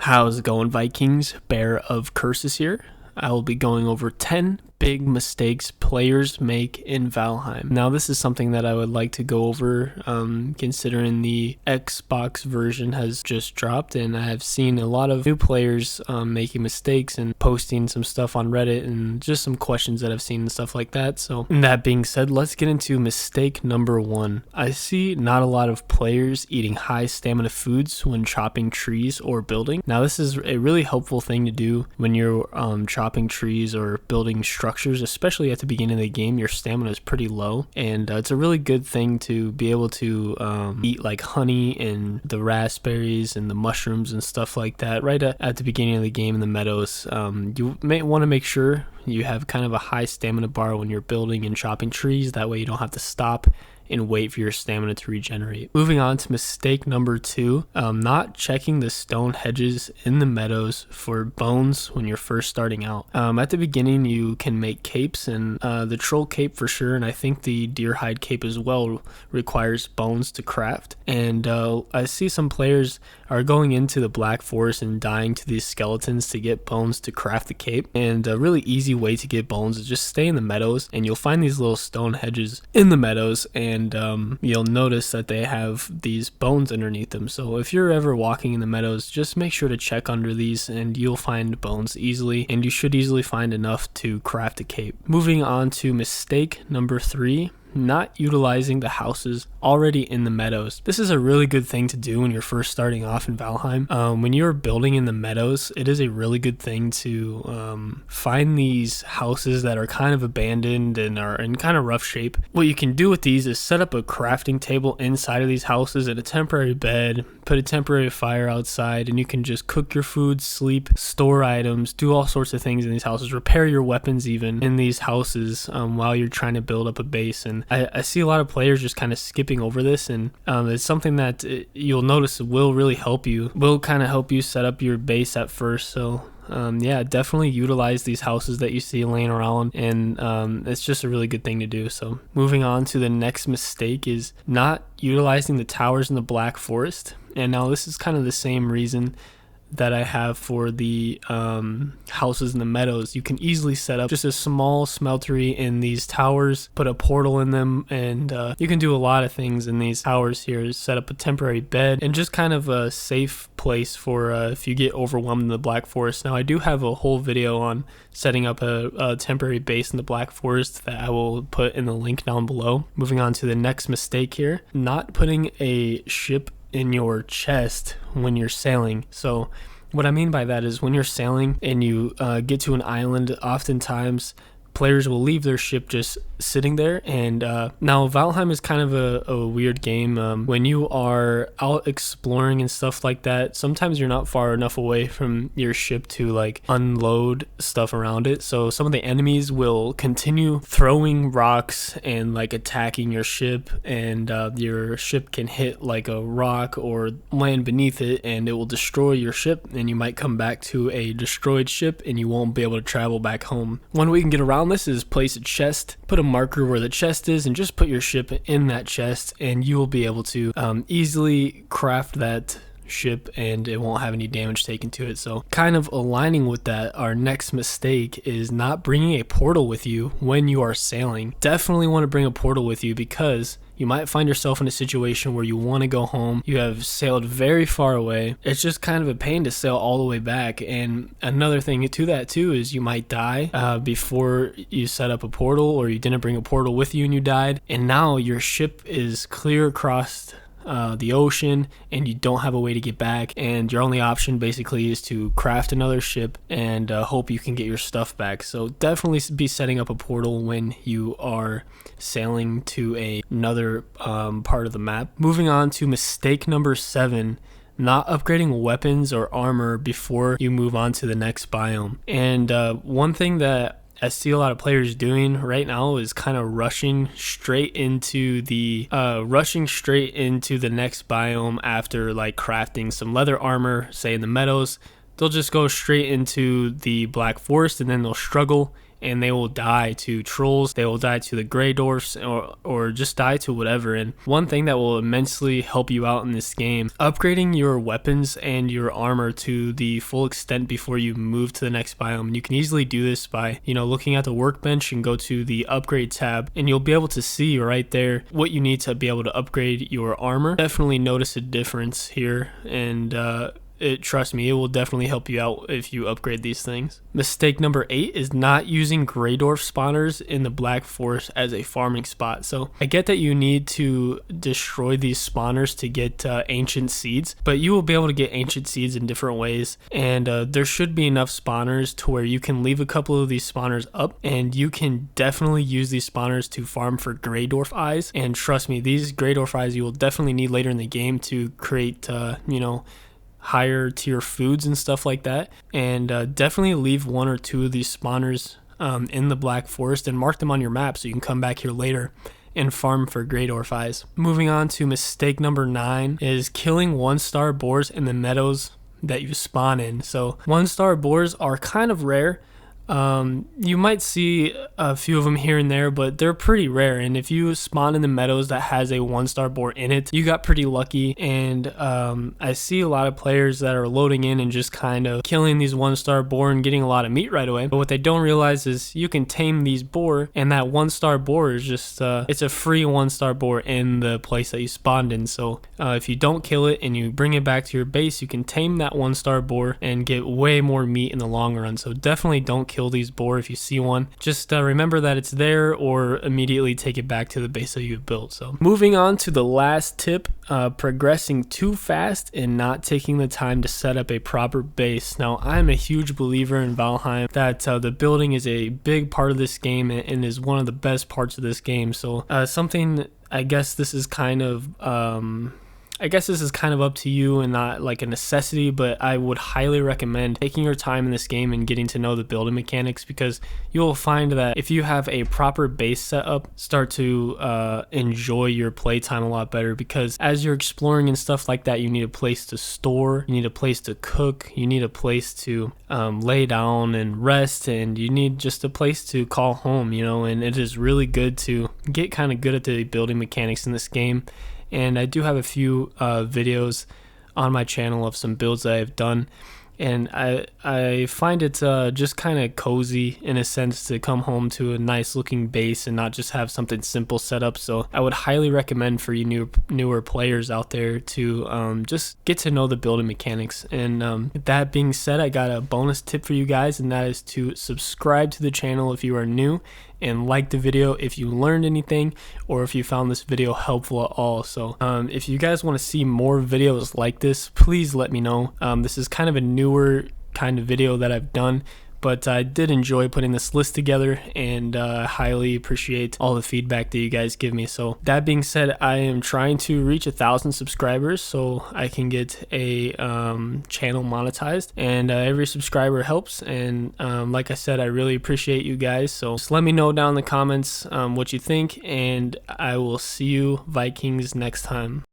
How's it going, Vikings? Bear of Curses here. I will be going over 10 big mistakes players make in Valheim. Now, this is something that I would like to go over, considering the Xbox version has just dropped, and I have seen a lot of new players making mistakes and posting some stuff on Reddit and just some questions that I've seen and stuff like that. So, that being said, let's get into mistake number 1. I see not a lot of players eating high stamina foods when chopping trees or building. Now, this is a really helpful thing to do when you're chopping trees or building structures, especially at the beginning of the game. Your stamina is pretty low, and it's a really good thing to be able to eat like honey and the raspberries and the mushrooms and stuff like that right at the beginning of the game in the meadows. You may want to make sure you have kind of a high stamina bar when you're building and chopping trees. That way you don't have to stop and wait for your stamina to regenerate. Moving on to mistake number 2, not checking the stone hedges in the meadows for bones when you're first starting out. At the beginning, you can make capes, and the troll cape for sure, and I think the deer hide cape as well requires bones to craft. And I see some players are going into the Black Forest and dying to these skeletons to get bones to craft the cape. And a really easy way to get bones is just stay in the meadows, and you'll find these little stone hedges in the meadows, and you'll notice that they have these bones underneath them. So if you're ever walking in the meadows, just make sure to check under these, and you'll find bones easily, and you should easily find enough to craft a cape. Moving on to mistake number 3, not utilizing the houses already in the meadows. This is a really good thing to do when you're first starting off in Valheim. When you're building in the meadows, it is a really good thing to find these houses that are kind of abandoned and are in kind of rough shape. What you can do with these is set up a crafting table inside of these houses and a temporary bed, put a temporary fire outside, and you can just cook your food, sleep, store items, do all sorts of things in these houses, repair your weapons even in these houses while you're trying to build up a base. And I see a lot of players just kind of skipping over this, and it's something that you'll notice will really help you, will kind of help you set up your base at first. So yeah, definitely utilize these houses that you see laying around, and it's just a really good thing to do. So moving on to the next mistake is not utilizing the towers in the Black Forest. And now this is kind of the same reason that I have for the houses in the meadows. You can easily set up just a small smeltery in these towers, put a portal in them, and you can do a lot of things in these towers here. Set up a temporary bed and just kind of a safe place for if you get overwhelmed in the Black Forest. Now, I do have a whole video on setting up a temporary base in the Black Forest that I will put in the link down below. Moving on to the next mistake here, not putting a ship in your chest when you're sailing. So what I mean by that is when you're sailing and you get to an island, oftentimes players will leave their ship just sitting there. And now Valheim is kind of a weird game. When you are out exploring and stuff like that, sometimes you're not far enough away from your ship to like unload stuff around it. So some of the enemies will continue throwing rocks and like attacking your ship, and your ship can hit like a rock or land beneath it, and it will destroy your ship, and you might come back to a destroyed ship and you won't be able to travel back home. One way you can get around this is place a chest, put a marker where the chest is, and just put your ship in that chest, and you will be able to easily craft that ship, and it won't have any damage taken to it. So kind of aligning with that, our next mistake is not bringing a portal with you when you are sailing. Definitely want to bring a portal with you, because you might find yourself in a situation where you want to go home. You have sailed very far away. It's just kind of a pain to sail all the way back. And another thing to that too is you might die before you set up a portal, or you didn't bring a portal with you and you died. And now your ship is clear across the ocean, and you don't have a way to get back, and your only option basically is to craft another ship and hope you can get your stuff back. So definitely be setting up a portal when you are sailing to another part of the map. Moving on to mistake number 7, not upgrading weapons or armor before you move on to the next biome. And one thing that I see a lot of players doing right now is kind of rushing straight into the next biome after like crafting some leather armor, say in the meadows. They'll just go straight into the Black Forest, and then they'll struggle and they will die to trolls, they will die to the gray dwarfs, or just die to whatever. And one thing that will immensely help you out in this game, upgrading your weapons and your armor to the full extent before you move to the next biome. And you can easily do this by, looking at the workbench and go to the upgrade tab, and you'll be able to see right there what you need to be able to upgrade your armor. Definitely notice a difference here, and trust me, it will definitely help you out if you upgrade these things. Mistake number 8 is not using gray dwarf spawners in the Black Forest as a farming spot. So I get that you need to destroy these spawners to get ancient seeds, but you will be able to get ancient seeds in different ways, and there should be enough spawners to where you can leave a couple of these spawners up, and you can definitely use these spawners to farm for gray dwarf eyes. And trust me, these gray dwarf eyes you will definitely need later in the game to create higher tier foods and stuff like that. And definitely leave 1 or 2 of these spawners in the Black Forest and mark them on your map so you can come back here later and farm for gray dwarf eyes. Moving on to mistake number 9 is killing 1-star boars in the meadows that you spawn in. So 1-star boars are kind of rare. You might see a few of them here and there, but they're pretty rare. And if you spawn in the meadows that has a 1-star boar in it, you got pretty lucky. And I see a lot of players that are loading in and just kind of killing these 1-star boar and getting a lot of meat right away. But what they don't realize is you can tame these boar, and that 1-star boar is just it's a free 1-star boar in the place that you spawned in. So if you don't kill it and you bring it back to your base, you can tame that 1-star boar and get way more meat in the long run. So definitely don't kill these boar if you see one. Just remember that it's there, or immediately take it back to the base that you've built. So moving on to the last tip, progressing too fast and not taking the time to set up a proper base. Now, I'm a huge believer in Valheim that the building is a big part of this game and is one of the best parts of this game. So something, I guess this is kind of up to you and not like a necessity, but I would highly recommend taking your time in this game and getting to know the building mechanics, because you will find that if you have a proper base setup, start to enjoy your playtime a lot better, because as you're exploring and stuff like that, you need a place to store, you need a place to cook, you need a place to lay down and rest, and you need just a place to call home, and it is really good to get kind of good at the building mechanics in this game. And I do have a few videos on my channel of some builds that I've done, and I find it just kind of cozy in a sense to come home to a nice looking base and not just have something simple set up. So I would highly recommend for you newer players out there to just get to know the building mechanics. And with that being said, I got a bonus tip for you guys, and that is to subscribe to the channel if you are new, and like the video if you learned anything or if you found this video helpful at all. So if you guys want to see more videos like this, please let me know. This is kind of a newer kind of video that I've done, but I did enjoy putting this list together, and highly appreciate all the feedback that you guys give me. So that being said, I am trying to reach 1,000 subscribers so I can get a channel monetized, and every subscriber helps. And like I said, I really appreciate you guys. So just let me know down in the comments what you think, and I will see you Vikings next time.